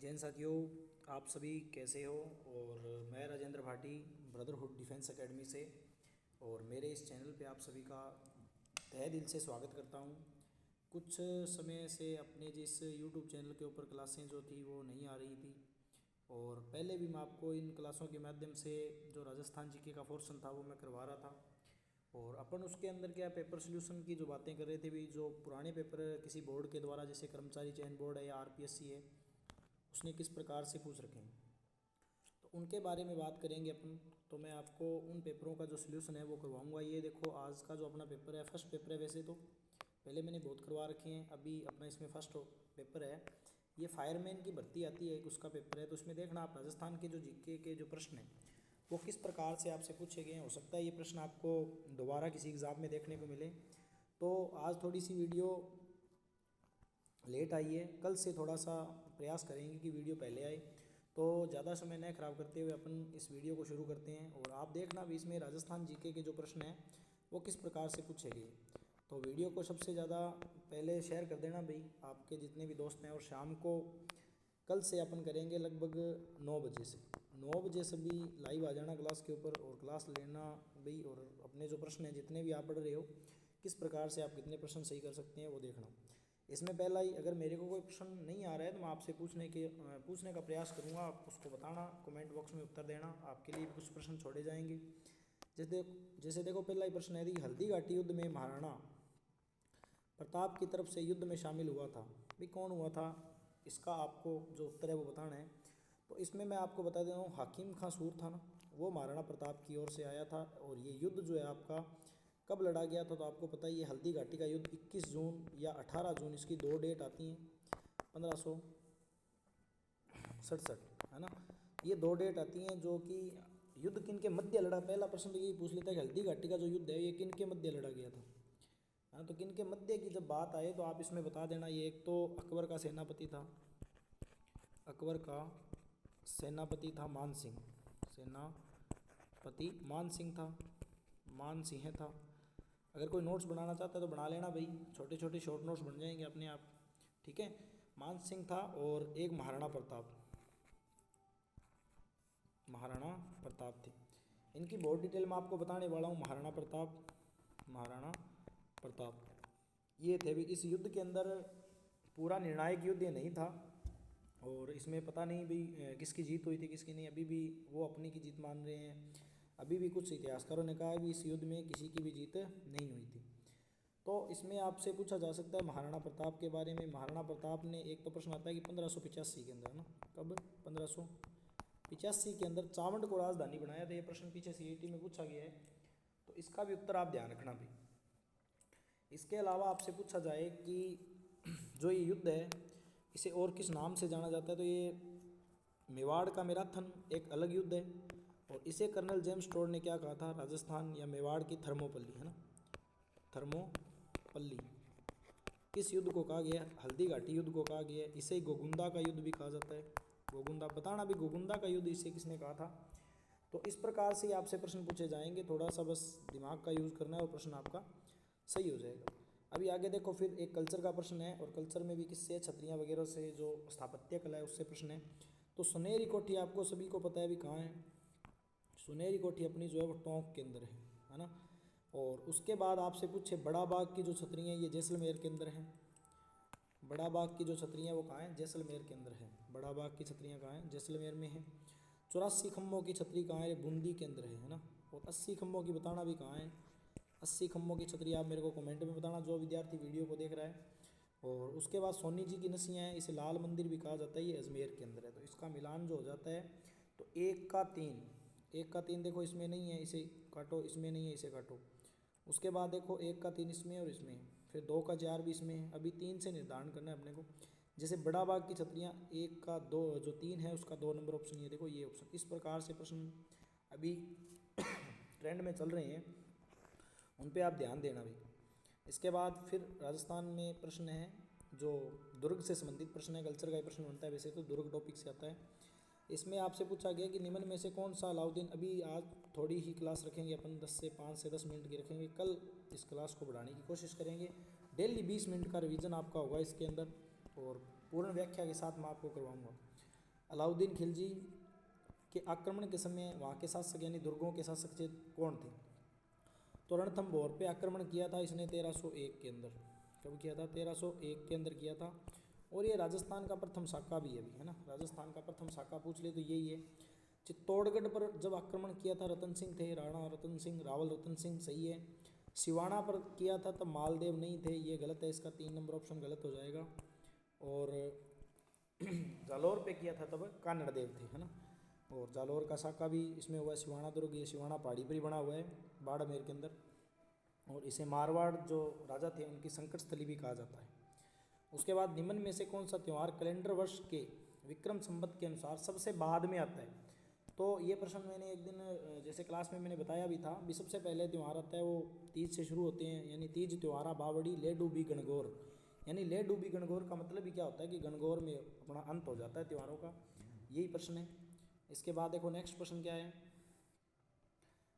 जैन साथियों, आप सभी कैसे हो। और मैं Rajendra Bhati brotherhood defence academy से और मेरे इस चैनल पे आप सभी का तहे दिल से स्वागत करता हूँ। कुछ समय से अपने जिस यूट्यूब चैनल के ऊपर क्लासें जो थी वो नहीं आ रही थी और पहले भी मैं आपको इन क्लासों के माध्यम से जो राजस्थान जीके का पोर्शन था वो मैं करवा रहा था। और अपन उसके अंदर क्या पेपर सोल्यूशन की जो बातें कर रहे थे भी, जो पुराने पेपर किसी बोर्ड के द्वारा जैसे कर्मचारी चयन बोर्ड है या आरपीएससी है उसने किस प्रकार से पूछ रखे हैं तो उनके बारे में बात करेंगे अपन। तो मैं आपको उन पेपरों का जो सलूशन है वो करवाऊंगा। ये देखो, आज का जो अपना पेपर है फर्स्ट पेपर है। वैसे तो पहले मैंने बहुत करवा रखे हैं, अभी अपना इसमें फर्स्ट पेपर है। ये फायरमैन की भर्ती आती है, एक उसका पेपर है। तो उसमें देखना आप राजस्थान के जो जीके के जो प्रश्न हैं वो किस प्रकार से आपसे पूछे गए हैं। हो सकता है ये प्रश्न आपको दोबारा किसी एग्ज़ाम में देखने को मिले। तो आज थोड़ी सी वीडियो लेट आई है, कल से थोड़ा सा प्रयास करेंगे कि वीडियो पहले आए। तो ज़्यादा समय न खराब करते हुए अपन इस वीडियो को शुरू करते हैं। और आप देखना भी इसमें राजस्थान जीके के जो प्रश्न हैं वो किस प्रकार से पूछे गए। तो वीडियो को सबसे ज़्यादा पहले शेयर कर देना भाई, आपके जितने भी दोस्त हैं। और शाम को कल से अपन करेंगे लगभग 9 बजे से 9 बजे सभी लाइव आ जाना क्लास के ऊपर और क्लास लेना भाई। और अपने जो प्रश्न हैं जितने भी आप पढ़ रहे हो किस प्रकार से आप कितने प्रश्न सही कर सकते हैं वो देखना। इसमें पहला ही, अगर मेरे को कोई प्रश्न नहीं आ रहा है तो मैं आपसे पूछने का प्रयास करूँगा। आप उसको बताना, कमेंट बॉक्स में उत्तर देना, आपके लिए कुछ प्रश्न छोड़े जाएंगे। जैसे देखो, पहला ही प्रश्न है कि हल्दी घाटी युद्ध में महाराणा प्रताप की तरफ से युद्ध में शामिल हुआ था, भाई कौन हुआ था, इसका आपको जो उत्तर है वो बताना है। तो इसमें मैं आपको बता दे रहा हूँ, हाकिम खां सूर था ना, वो महाराणा प्रताप की ओर से आया था। और ये युद्ध जो है आपका कब लड़ा गया था, तो आपको पता ही है हल्दी घाटी का युद्ध 21 जून या 18 जून, इसकी दो डेट आती हैं, 1567 है ना। ये दो डेट आती हैं जो कि युद्ध किन के मध्य लड़ा। पहला प्रश्न तो यही पूछ लेता है कि हल्दी घाटी का जो युद्ध है ये किन के मध्य लड़ा गया था, है ना। तो किन के मध्य की जब बात आए तो आप इसमें बता देना, ये एक तो अकबर का सेनापति था, अकबर का सेनापति था मान सिंह, सेनापति मान सिंह था, मान सिंह था। अगर कोई नोट्स बनाना चाहता है तो बना लेना भाई, छोटे छोटे शॉर्ट नोट्स बन जाएंगे अपने आप, ठीक है। मान सिंह था। और एक महाराणा प्रताप थे। इनकी बहुत डिटेल में आपको बताने वाला हूँ। महाराणा प्रताप ये थे भी। इस युद्ध के अंदर पूरा निर्णायक युद्ध ये नहीं था और इसमें पता नहीं भाई किसकी जीत हुई थी किसकी नहीं, अभी भी वो अपनी की जीत मान रहे हैं। अभी भी कुछ इतिहासकारों ने कहा है भी इस युद्ध में किसी की भी जीत नहीं हुई थी। तो इसमें आपसे पूछा जा सकता है महाराणा प्रताप के बारे में। महाराणा प्रताप ने, एक तो प्रश्न आता है कि 1585 के अंदर, है ना, कब, 1585 के अंदर चावंड को राजधानी बनाया था। ये प्रश्न पीछे सीईटी में पूछा गया है, तो इसका भी उत्तर आप ध्यान रखना भी। इसके अलावा आपसे पूछा जाए कि जो ये युद्ध है इसे और किस नाम से जाना जाता है, तो ये मेवाड़ का मैराथन एक अलग युद्ध है। और इसे कर्नल जेम्स टोड ने क्या कहा था, राजस्थान या मेवाड़ की थर्मोपल्ली, है ना, थर्मोपल्ली, किस युद्ध को कहा गया, हल्दी घाटी युद्ध को कहा गया। इसे गोगुंदा का युद्ध भी कहा जाता है। गोगुंदा, बताना भी गोगुंदा का युद्ध इसे किसने कहा था। तो इस प्रकार से आपसे प्रश्न पूछे जाएंगे, थोड़ा सा बस दिमाग का यूज़ करना है और प्रश्न आपका सही हो जाएगा। अभी आगे देखो, फिर एक कल्चर का प्रश्न है और कल्चर में भी किससे, छतरियाँ वगैरह से, जो स्थापत्य कला है उससे प्रश्न है। तो सुनहरी कोठी आपको सभी को पता है भी कहाँ है, सुनहरी कोठी अपनी जो है वो टोंक के अंदर है ना। और उसके बाद आपसे पूछे बड़ा बाग की जो छतरियाँ ये जैसलमेर के अंदर हैं। बड़ा बाग की जो छतरियाँ वो कहाँ हैं, जैसलमेर के अंदर है। बड़ा बाग की छतरियाँ कहाँ हैं, जैसलमेर में है। 84 खम्भों की छतरी कहाँ है, बूंदी के अंदर है ना। और 80 खम्भों की बताना भी कहाँ है, 80 खम्भों की छतरी आप मेरे को कमेंट में बताना जो विद्यार्थी वीडियो को देख रहा है। और उसके बाद सोनी जी की नसियाँ हैं, इसे लाल मंदिर भी कहा जाता है, ये अजमेर के अंदर है। तो इसका मिलान जो हो जाता है तो 1 का 3, 1 का 3 देखो इसमें नहीं है, इसे काटो, इसमें नहीं है, इसे काटो। उसके बाद देखो 1 का 3 इसमें और इसमें, फिर 2 का 4 भी इसमें है। अभी 3 से निर्धारण करना है अपने को। जैसे बड़ा बाग की छतरियाँ 1 का 2, जो 3 है उसका 2 नंबर ऑप्शन ये देखो, ये ऑप्शन। इस प्रकार से प्रश्न अभी ट्रेंड में चल रहे हैं, उन पे आप ध्यान देना भी। इसके बाद फिर राजस्थान में प्रश्न है जो दुर्ग से संबंधित प्रश्न है, कल्चर का ही प्रश्न बनता है वैसे तो, दुर्ग टॉपिक से आता है। इसमें आपसे पूछा गया कि निम्न में से कौन सा अलाउद्दीन, अभी आज थोड़ी ही क्लास रखेंगे अपन, 5 से 10 मिनट की रखेंगे, कल इस क्लास को बढ़ाने की कोशिश करेंगे। डेली 20 मिनट का रिवीजन आपका होगा इसके अंदर और पूर्ण व्याख्या के साथ मैं आपको करवाऊँगा। अलाउद्दीन खिलजी के आक्रमण के समय वहाँ के शासक यानी दुर्गों के शासक कौन थे? तो रणथंभौर पे आक्रमण किया था इसने 1301 के अंदर। कब किया था? 1301 के अंदर किया था। और ये राजस्थान का प्रथम शाखा भी है, है ना, राजस्थान का प्रथम शाखा पूछ ले तो यही है। चित्तौड़गढ़ पर जब आक्रमण किया था रतन सिंह थे, राणा रतन सिंह, रावल रतन सिंह, सही है। सिवाना पर किया था तब मालदेव नहीं थे, ये गलत है, इसका 3 नंबर ऑप्शन गलत हो जाएगा। और जालौर पे किया था तब कानड़ देव थे, है ना। और जालौर का शाखा भी इसमें हुआ है। सिवाना दुर्ग, ये सिवाना पहाड़ी पर ही बना हुआ है बाड़मेर के अंदर। और इसे मारवाड़ जो राजा थे उनकी संकट स्थली भी कहा जाता है। उसके बाद निम्न में से कौन सा त्यौहार कैलेंडर वर्ष के विक्रम संवत के अनुसार सबसे बाद में आता है? तो ये प्रश्न मैंने एक दिन जैसे क्लास में मैंने बताया भी था भी। सबसे पहले त्यौहार आता है वो तीज से शुरू होते हैं, यानी तीज त्योहारा बावड़ी ले डूबी गणगौर, यानी ले डूबी गणगौर का मतलब ही क्या होता है कि गणगौर में अपना अंत हो जाता है त्योहारों का, यही प्रश्न है। इसके बाद देखो नेक्स्ट प्रश्न क्या है।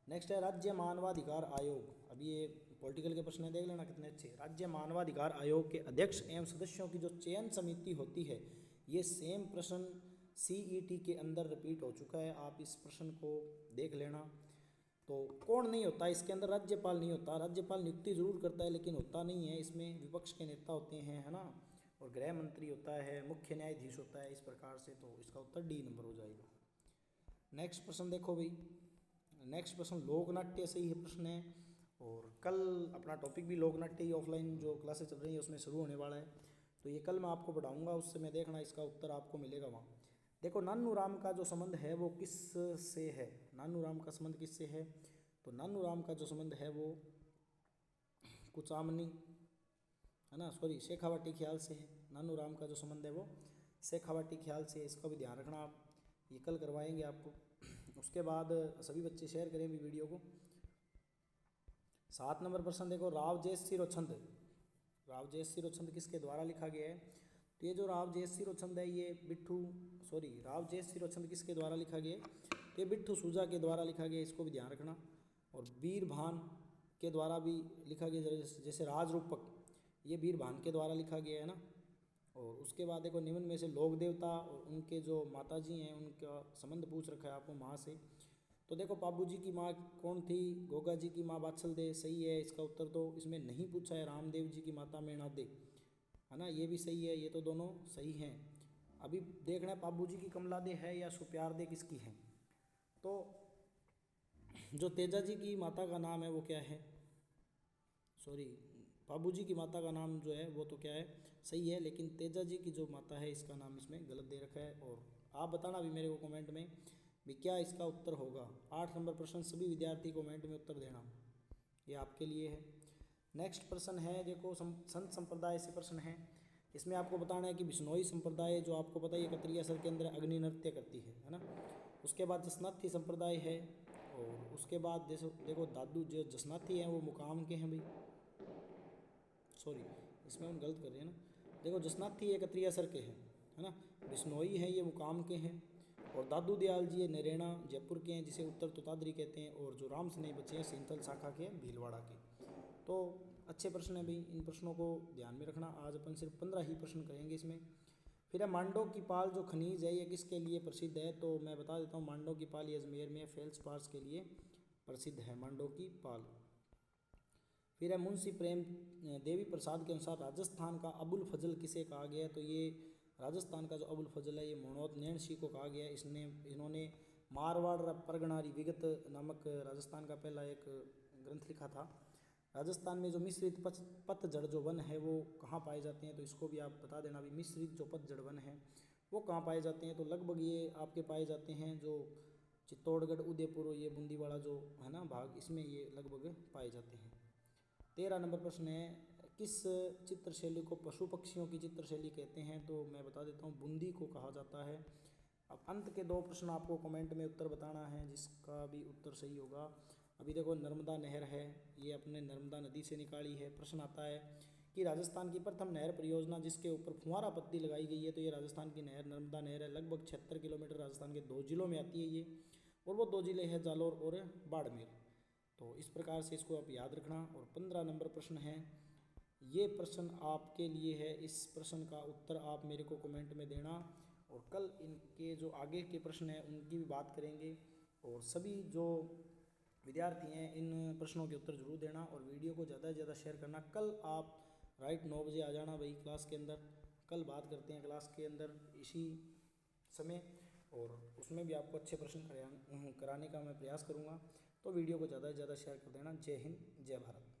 नेक्स्ट है राज्य मानवाधिकार आयोग। अभी ये पॉलिटिकल के प्रश्न देख लेना कितने अच्छे। राज्य मानवाधिकार आयोग के अध्यक्ष एवं सदस्यों की जो चयन समिति होती है, ये सेम प्रश्न CET के अंदर रिपीट हो चुका है, आप इस प्रश्न को देख लेना। तो कौन नहीं होता इसके अंदर? राज्यपाल नहीं होता। राज्यपाल नियुक्ति जरूर करता है लेकिन होता नहीं है, इसमें विपक्ष के नेता होते हैं, है ना। और गृह मंत्री होता है, मुख्य न्यायाधीश होता है, इस प्रकार से। तो इसका उत्तर D नंबर हो जाएगा। नेक्स्ट प्रश्न देखो भाई। नेक्स्ट प्रश्न लोकनाट्य से ही प्रश्न है, और कल अपना टॉपिक भी लोकनाट्य ही ऑफलाइन जो क्लासेस चल रही है उसमें शुरू होने वाला है। तो ये कल मैं आपको पढ़ाऊँगा, उससे मैं देखना इसका उत्तर आपको मिलेगा वहाँ। देखो नानू राम का जो संबंध है वो किस से है? नानू राम का संबंध किससे है? तो नानू राम का जो संबंध है वो कुचामनी, है ना, सॉरी शेखावाटी ख्याल से है। नानू राम का जो संबंध है वो शेखावाटी ख्याल से, इसका भी ध्यान रखना आप, ये कल करवाएंगे आपको। उसके बाद सभी बच्चे शेयर करें भी वीडियो को। 7 नंबर प्रश्न देखो, राव जयश्री रोछंद। राव जयश्री रोछंद किसके द्वारा लिखा गया है? तो ये जो राव जयश्री रोछंद है ये राव जयश्री रोछंद किसके द्वारा लिखा गया है? तो ये बिट्ठू सूजा के द्वारा लिखा गया है, इसको भी ध्यान रखना। और बीरभान के द्वारा भी लिखा गया, जैसे राजरूपक, ये बीरभान के द्वारा लिखा गया है ना। और उसके बाद देखो निम्न में से लोक देवता और उनके जो माता जी हैं उनका संबंध पूछ रखा है आपको माँ से। तो देखो पाबू जी की माँ कौन थी? गोगा जी की माँ बात्सल दे, सही है। इसका उत्तर तो इसमें नहीं पूछा है। रामदेव जी की माता मेणा दे, है ना, ये भी सही है, ये तो दोनों सही हैं। अभी देखना है पाबू जी की कमला दे है या सुप्यार दे किसकी है। तो जो तेजा जी की माता का नाम है वो क्या है? सॉरी, पाबू जी की माता का नाम जो है वो तो क्या है, सही है, लेकिन तेजा जी की जो माता है इसका नाम इसमें गलत दे रखा है। और आप बताना भी मेरे को कमेंट में भी क्या इसका उत्तर होगा। 8 नंबर प्रश्न सभी विद्यार्थी कमेंट में उत्तर देना, ये आपके लिए है। नेक्स्ट प्रश्न है देखो, संत संप्रदाय से प्रश्न है। इसमें आपको बताना है कि बिश्नोई संप्रदाय जो आपको पता है कतरिया सर के अंदर अग्नि नृत्य करती है ना। उसके बाद जसनाथी संप्रदाय है, और उसके बाद जैसे देखो दादू जो जसनाथी हैं वो मुकाम के हैं भाई, सॉरी इसमें हम गलत कर रहे हैं ना। देखो जसनाथी ये कतरिया सर के हैं, है ना। बिश्नोई हैं ये मुकाम के हैं, और दादू दयाल जी ये नरेना जयपुर के हैं, जिसे उत्तर तोतादरी कहते हैं। और जो राम स्नेह बच्चे हैं सिंथल शाखा के भीलवाड़ा के। तो अच्छे प्रश्न है भाई, इन प्रश्नों को ध्यान में रखना। आज अपन सिर्फ 15 ही प्रश्न करेंगे इसमें। फिर है मांडो की पाल जो खनिज है ये किसके लिए प्रसिद्ध है? तो मैं बता देता हूँ, मांडो की पाल ये अजमेर में फेल्सपार्स के लिए प्रसिद्ध है, मांडो की पाल। फिर है मुंशी प्रेम देवी प्रसाद के अनुसार राजस्थान का अबुल फजल किसे कहा गया है? तो ये राजस्थान का जो अबुल फजल है ये मनोहर नैन सिंह को कहा गया है। इन्होंने मारवाड़ परगनारी विगत नामक राजस्थान का पहला एक ग्रंथ लिखा था। राजस्थान में जो मिश्रित पतझड़ जो वन है वो कहाँ पाए जाते हैं? तो इसको भी आप बता देना भी, मिश्रित जो पतझड़ वन है वो कहाँ पाए जाते हैं? तो लगभग ये आपके पाए जाते हैं जो चित्तौड़गढ़, उदयपुर, ये बूंदीवाड़ा जो है ना भाग, इसमें ये लगभग पाए जाते हैं। 13 नंबर प्रश्न है, किस चित्रशैली को पशु पक्षियों की चित्रशैली कहते हैं? तो मैं बता देता हूँ, बूंदी को कहा जाता है। अब अंत के 2 प्रश्न आपको कमेंट में उत्तर बताना है, जिसका भी उत्तर सही होगा। अभी देखो नर्मदा नहर है, ये अपने नर्मदा नदी से निकाली है। प्रश्न आता है कि राजस्थान की प्रथम नहर परियोजना जिसके ऊपर फुहारा पत्ती लगाई गई है, तो ये राजस्थान की नहर नर्मदा नहर है। लगभग 76 किलोमीटर राजस्थान के 2 जिलों में आती है ये, और वो 2 जिले हैं जालौर और बाड़मेर। तो इस प्रकार से इसको आप याद रखना। और 15 नंबर प्रश्न है, ये प्रश्न आपके लिए है। इस प्रश्न का उत्तर आप मेरे को कमेंट में देना। और कल इनके जो आगे के प्रश्न हैं उनकी भी बात करेंगे। और सभी जो विद्यार्थी हैं इन प्रश्नों के उत्तर जरूर देना और वीडियो को ज़्यादा से ज़्यादा शेयर करना। कल आप राइट 9 बजे आ जाना भाई क्लास के अंदर। कल बात करते हैं क्लास के अंदर इसी समय, और उसमें भी आपको अच्छे प्रश्न कराने का मैं प्रयास करूँगा। तो वीडियो को ज़्यादा से ज़्यादा शेयर कर देना। जय हिंद, जय भारत।